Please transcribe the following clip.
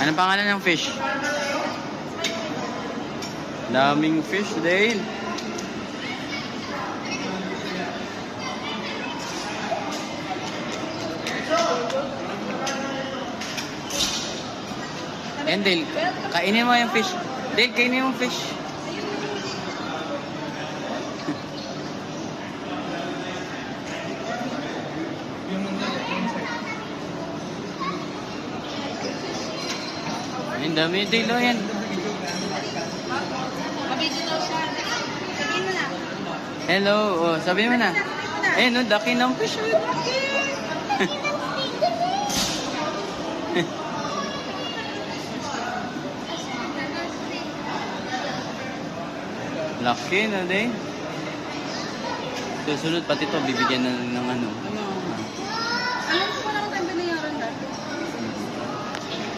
Anong pangalan ng fish? Daming fish din. Yan, Dale. Kainin mo yung fish. Dale, kainin mo yung fish. Ang dami, Dale. Yan. Mabidyo daw siya. Sabihin mo na. Hello. Oh, sabihin mo na. Eh, no, laki ng fish. Laki na din. Susunod pati to bibigyan na ng ano.